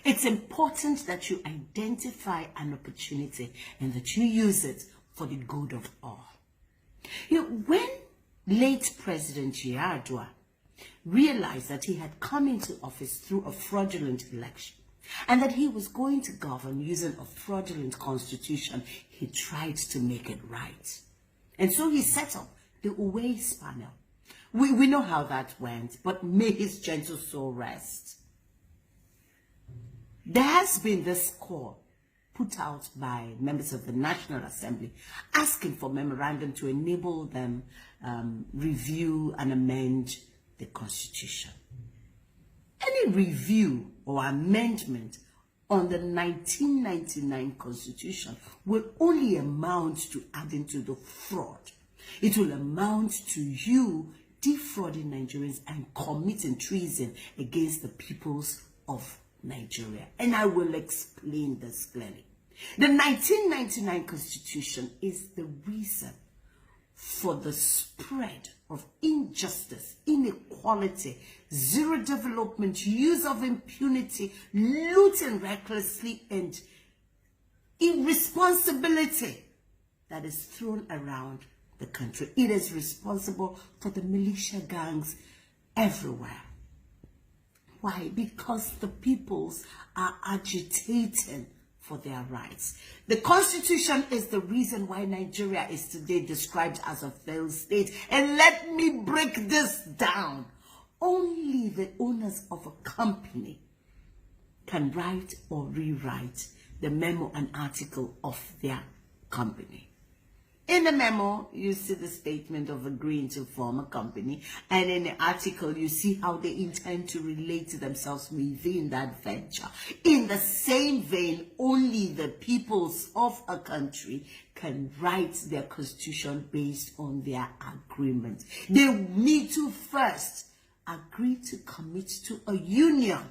It's important that you identify an opportunity and that you use it for the good of all. You know, when late President Yar'Adua realized that he had come into office through a fraudulent election and that he was going to govern using a fraudulent constitution, he tried to make it right. And so he set up the Uwais panel. We know how that went, but may his gentle soul rest. There has been this call put out by members of the National Assembly asking for memorandum to enable them review and amend the Constitution. Any review or amendment on the 1999 Constitution will only amount to adding to the fraud. It will amount to you defrauding Nigerians and committing treason against the peoples of Nigeria. And I will explain this clearly. The 1999 Constitution is the reason for the spread of injustice, inequality, zero development, use of impunity, looting recklessly, and irresponsibility that is thrown around the country. It is responsible for the militia gangs everywhere. Why? Because the peoples are agitating for their rights. The Constitution is the reason why Nigeria is today described as a failed state. And let me break this down. Only the owners of a company can write or rewrite the memo and article of their company. In the memo, you see the statement of agreeing to form a company, and in the article, you see how they intend to relate to themselves within that venture. In the same vein, only the peoples of a country can write their constitution based on their agreement. They need to first agree to commit to a union,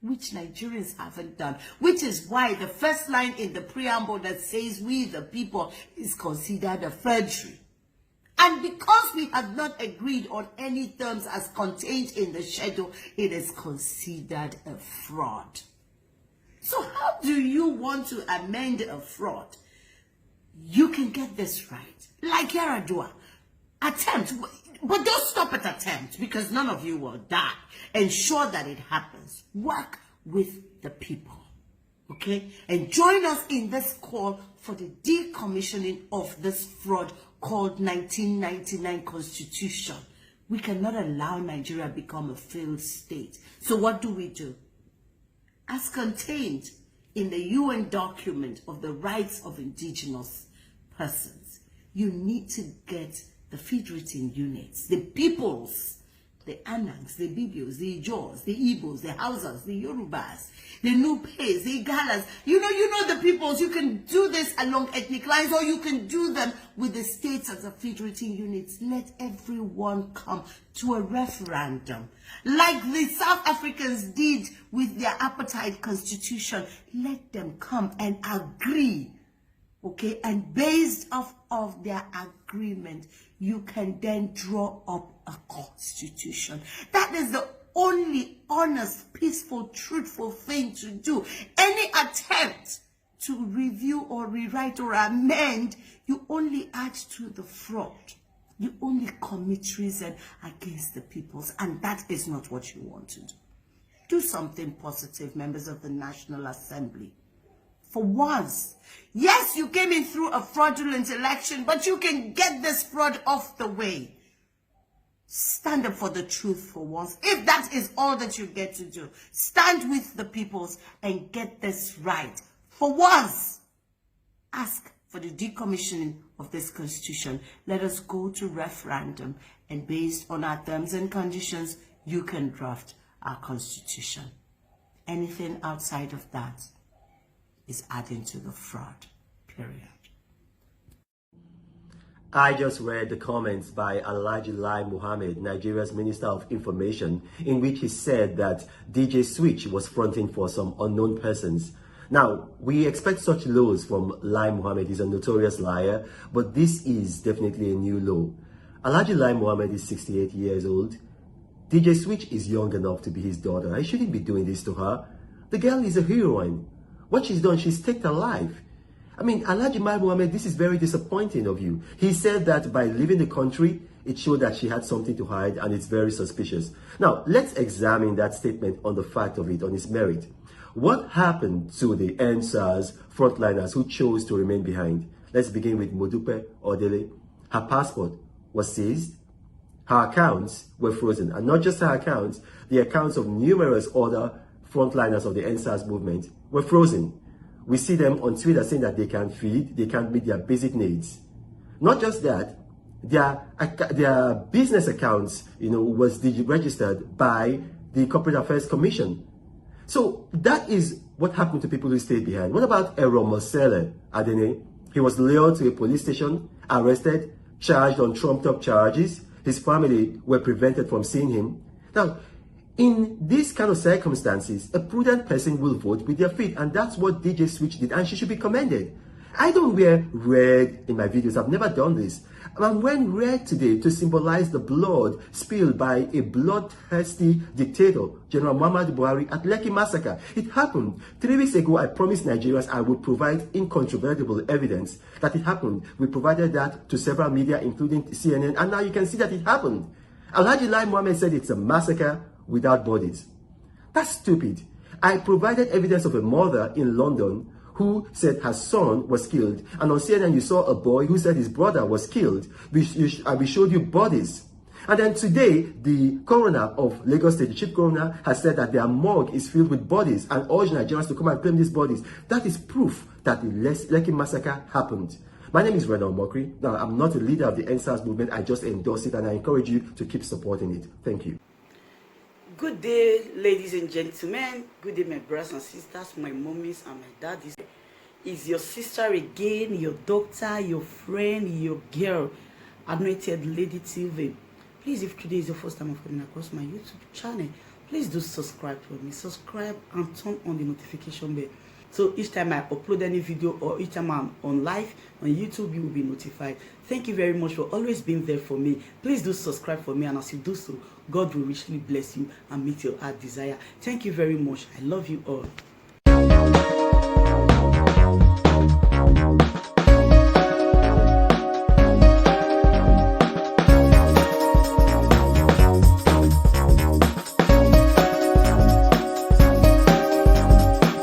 which Nigerians haven't done, which is why the first line in the preamble that says we the people is considered a forgery. And because we have not agreed on any terms as contained in the schedule, it is considered a fraud. So how do you want to amend a fraud? You can get this right. Like Yar'Adua, attempt, but don't stop at attempt, because none of you will die. Ensure that it happens. Work with the people, okay? And join us in this call for the decommissioning of this fraud called 1999 Constitution. We cannot allow Nigeria to become a failed state. So what do? As contained in the UN document of the rights of indigenous persons, you need to get the federating units, the peoples, the Anangs, the Bibios, the Ijaws, the Igbos, the Hausas, the Yorubas, the Nupes, the Igalas. You know the peoples. You can do this along ethnic lines, or you can do them with the states as a federating units. Let everyone come to a referendum, like the South Africans did with their apartheid constitution. Let them come and agree. Okay, and based off of their agreement, you can then draw up a constitution. That is the only honest, peaceful, truthful thing to do. Any attempt to review or rewrite or amend, you only add to the fraud. You only commit treason against the peoples, and that is not what you want to do. Do something positive, members of the National Assembly. For once, yes, you came in through a fraudulent election, but you can get this fraud off the way. Stand up for the truth for once. If that is all that you get to do, stand with the peoples and get this right. For once, ask for the decommissioning of this constitution. Let us go to referendum, and based on our terms and conditions, you can draft our constitution. Anything outside of that is adding to the fraud, period. I just read the comments by Alhaji Lai Mohammed, Nigeria's Minister of Information, in which he said that DJ Switch was fronting for some unknown persons. Now, we expect such laws from Lai Mohammed. He's a notorious liar, but this is definitely a new law. Alhaji Lai Mohammed is 68 years old. DJ Switch is young enough to be his daughter. I shouldn't be doing this to her. The girl is a heroine. What she's done, she's staked her life. I mean, Alhaji Mohammed, this is very disappointing of you. He said that by leaving the country, it showed that she had something to hide, and it's very suspicious. Now, let's examine that statement on the fact of it, on its merit. What happened to the NSAS frontliners who chose to remain behind? Let's begin with Modupe Odele. Her passport was seized. Her accounts were frozen. And not just her accounts, the accounts of numerous other frontliners of the NSAS movement were frozen. We see them on Twitter saying that they can't feed, they can't meet their basic needs. Not just that, their business accounts, was registered by the Corporate Affairs Commission. So that is what happened to people who stayed behind. What about Eromosele Adene? He was lured to a police station, arrested, charged on trumped-up charges. His family were prevented from seeing him. Now, in these kind of circumstances, a prudent person will vote with their feet, and that's what DJ Switch did, and she should be commended. I don't wear red in my videos. I've never done this. I'm wearing red today to symbolize the blood spilled by a bloodthirsty dictator, General Muhammad Buhari, at Lekki massacre. It happened 3 weeks ago. I promised Nigerians I would provide incontrovertible evidence that it happened. We provided that to several media, including CNN, and now you can see that it happened. Alhaji Lai Mohammed said it's a massacre without bodies. That's stupid. I provided evidence of a mother in London who said her son was killed, and on CNN you saw a boy who said his brother was killed. We showed you bodies. And then today, the coroner of Lagos State, the chief coroner, has said that their morgue is filled with bodies and urged Nigerians to come and claim these bodies. That is proof that the Lekki massacre happened. My name is Renan Mokri. Now, I'm not a leader of the NSAS movement. I just endorse it, and I encourage you to keep supporting it. Thank you. Good day, ladies and gentlemen. Good day, my brothers and sisters, my mommies and my daddies. Is your sister again, your doctor, your friend, your girl, Anointed Lady TV. Please, if today is your first time of coming across my YouTube channel, please do subscribe for me. Subscribe and turn on the notification bell. So each time I upload any video or each time I'm on live on YouTube, you will be notified. Thank you very much for always being there for me. Please do subscribe for me, and as you do so, God will richly bless you and meet your heart desire. Thank you very much. I love you all.